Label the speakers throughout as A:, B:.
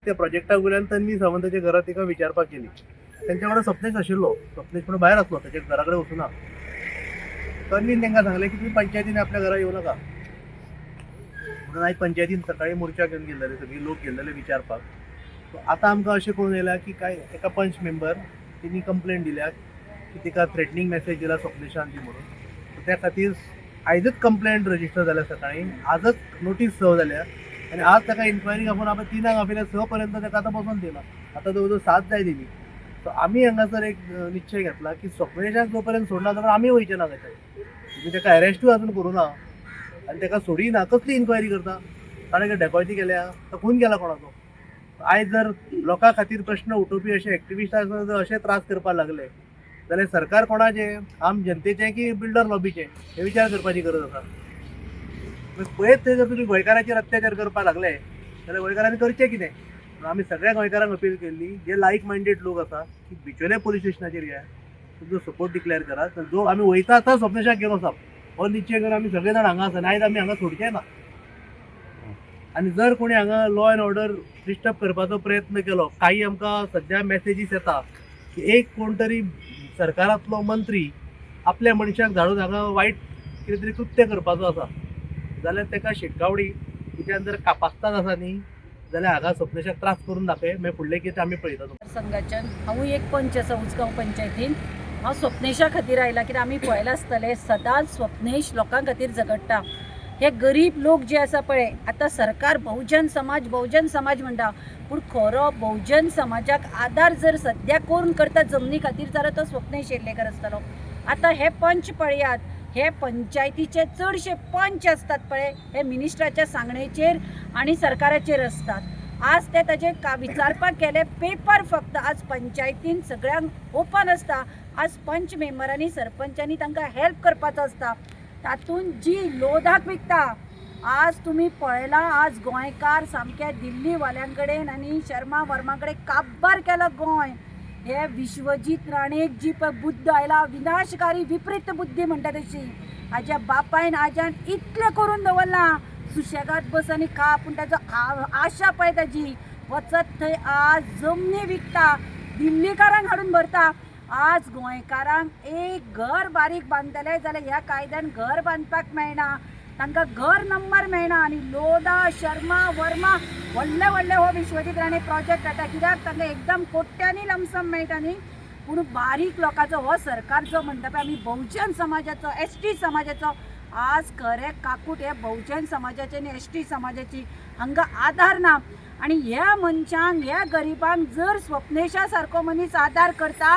A: त्या प्रोजेक्टाक वयल्यान तन्वी सावंताच्या घरात एका विचारपाक गेली. त्यांच्या कडेन सपनेश आशिल्लो. सपनेश पण भायर आसलो, त्याच्या घरा कडेन वचूना. तन्वीन तांकां सांगलें की तुमी पंचायतीन आपल्या घरा येवं नाका म्हणून आयज पंचायतीन सकाळी मोर्चा घेवन गेल्ले, सगळी लोक गेल्लेले विचारपाक. सो आतां आमकां अशें कळून येयला की काय एका पंच मेंबर तेणी कंप्लेंट दिल्या की तिका थ्रेटनींग मेसेज दिला सपनेशान ती म्हणून. सो त्या खातीर आयजच कंप्लेंट रजिस्टर जाल्या सकाळी, आजच नोटीस सर्व जाल्या आणि आज ताका इन्क्वायरी आपण 3 आपयल्या 6 पर्यंत ताका आतां बसोन दिला. आतां जवळ जवळ 7 जाय दिली. सो आमी हांगासर एक निश्चय घेतला की सपनेशाक जो पर्यंत सोडना जाल्यार आमी वयचे ना खंय. तुम्ही ताका अरेस्टूय अजून करूं ना आनी ताका सोडिना. कसली इन्क्वायरी करता? ताणें डेकॉयटी केल्या, तो खून केला कोणाचो? आयज जर लोकां खातीर प्रश्न उठोवपी अशे एक्टिविस्टांक जर अशे त्रास करपाक लागले जाल्यार सरकार कोणाचे? आम जनतेचें की बिल्डर लॉबीचें? हे विचार करपाची गरज आसा. पळयत थंय जर तुमी गोंयकारांचेर अत्याचार करपाक लागले जाल्यार गोंयकारांनी करचें कितें? आमी सगळ्या गोंयकारांक अपील केल्ली, जे लायक मायंडेड लोक आसा की बिचोले पुलीस स्टेशनाचेर या, तुमचो सपोर्ट डिक्लेअर करा. जो आमी वयता आतां सपनेशाक घेवन वचप हो निश्चय करून आमी सगळे जाण हांगा आसा. आयज आमी हांगा सोडचे ना. आनी जर कोणी हांगा लॉ अँड ऑर्डर डिस्टर्ब करपाचो प्रयत्न केलो, काही आमकां सध्या मेसेजीस येता की एक कोण तरी सरकारांतलो मंत्री आपल्या मनशाक धाडून हांगा वायट कितें तरी कृत्य करपाचो आसा जाल्यार ताका शिटकावडी तुज्यान जर कापास्ताद आसा न्ही जाल्यार हांगा सपनेशाक त्रास करून दाखय. मागीर फुडलें कितें आमी पळयता.
B: संघाच्यान हांवूय एक पंच आसा उजगांव पंचायतीन. हांव स्वप्नेशा खातीर आयला, कित्याक आमी पळयला आसतलें सदांच स्वप्नेश लोकां खातीर झगडटा. हे गरीब लोक जे आसा पळय, आतां सरकार बहुजन समाज म्हणटा, पूण खरो बहुजन समाजाक आदार जर सद्या कोण करता जमनी खातीर जाल्यार तो स्वप्नेश येर्लेकर आसतलो. आतां हे पंच पळयात, हे पंचायतीचे चडशे पंच असतात पळय, हे मिनिस्टराच्या सांगणेचेर आनी सरकाराचेर असतात. आज ते ताजे विचारपाक गेले पेपर फक्त आज पंचायतीन सगळ्यांक ओपन असता. आज पंच मेंबरांनी सरपंचांनी तांकां हेल्प करपाचो असता. तातूंत जी लोधाक विकता, आज तुम्ही पळयला, आज गोंयकार सामके दिल्ली वाल्यां कडेन आनी शर्मा वर्मा कडेन काबार केलो गोंय. हे विश्वजीत राणेक जी पळय बुद्ध आयला, विनाशकारी विपरीत बुद्धी म्हणटा तशी, हाज्या बापायन आज्यान इतलें करून दवरला सुशेगाद बस आनी खा, पूण ताजो आशा पळय ताजी वचत थंय आज जमनी विकता, दिल्लीकारांक हाडून भरता. आज गोंयकारांक एक घर बारीक बांदतले जाल्यार ह्या कायद्यान घर बांदपाक मेळना, तांकां घर नंबर मेळना. आनी लोधा शर्मा वर्मा व्हडले हो विश्वजीत राणे प्रोजेक्ट हाडटा, कित्याक तांकां एकदम कोट्यांनी लमसम मेळटा न्ही. पूण बारीक लोकांचो हो सरकार जो म्हणटा पळय आमी बहुजन समाजाचो, ST समाजाचो, आज खरे काकूट हे बहुजन समाजाचे आनी ST समाजाची हांगा आधार ना. आनी ह्या मनशांक, ह्या गरिबांक जर स्वप्नेशा सारको मनीस आधार करता,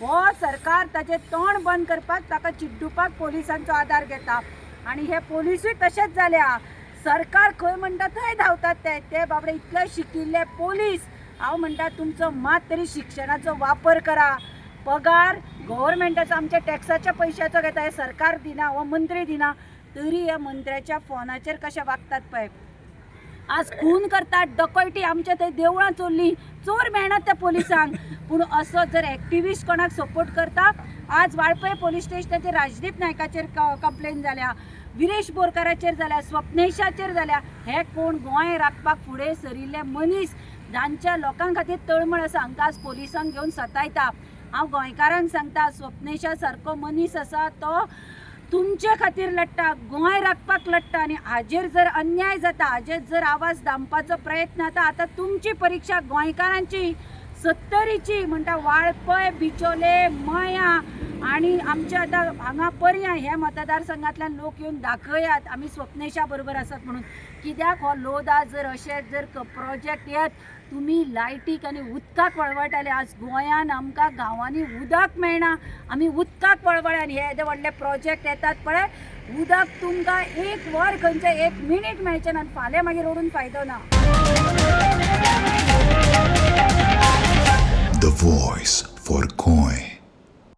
B: हो सरकार ताचे तोंड बंद करपाक, ताका चिड्डुपाक पोलिसांचो आधार घेता. आनी हे पोलिसूय तशेंच जाल्या. सरकार खंय म्हणटा थंय धांवतात ते बाबडे इतले शिकिल्ले पोलीस. हांव म्हणटा तुमचो मात तरी शिक्षणाचो वापर करा. पगार गव्हर्मेंटाचो आमच्या टॅक्साच्या पयशांचो घेता, हे सरकार दिना, हो मंत्री दिना, तरी ह्या मंत्र्याच्या फोनाचेर कशें वागतात पळय. आज खून करतात, डकयटी आमच्या थंय देवळां चोरलीं, चोर मेळनात त्या पोलिसांक. पूण असो जर एक्टिविस्ट कोणाक सपोर्ट करता, आज वाळपय पोलीस स्टेशनाचेर राजदीप नायकाचेर कंप्लेन जाल्या, विरेश बोरकाराचेर जाल्या, स्वप्नेशाचेर जाल्या. हे कोण गोंय राखपाक फुडें सरिल्ले मनीस, जांच्या लोकां खातीर तळमळ आसा, हांकां आज पोलिसांक घेवन सतायता. हांव गोंयकारांक सांगता, स्वप्नेशा सारको मनीस आसा तो तुमचे खातीर लढटा, गोंय राखपाक लढटा. आनी हाजेर जर अन्याय जाता, हाजेर जर आवाज दामपाचो प्रयत्न जाता, आतां तुमची परीक्षा गोंयकारांची 70ची म्हणटा वाळपय, बिचोले, मया आनी आमचे आतां हांगा पर्याय ह्या मतदारसंघांतल्यान लोक येवन दाखयात आमी स्वप्नेशा बरोबर आसात म्हणून. कित्याक हो लोधा जर अशे जर प्रोजेक्ट येत, तुमी लायटीक आनी उदकाक वळवटाले. आज गोंयान आमकां गांवांनी उदक मेळना, आमी उदकाक वळवळे आनी हे येदे व्हडले प्रोजेक्ट येतात पळय, उदक तुमकां 1 वर खंयचे 1 मिनीट मेळचें ना आनी फाल्यां मागीर ओडून फायदो ना.
C: The voice for Goy.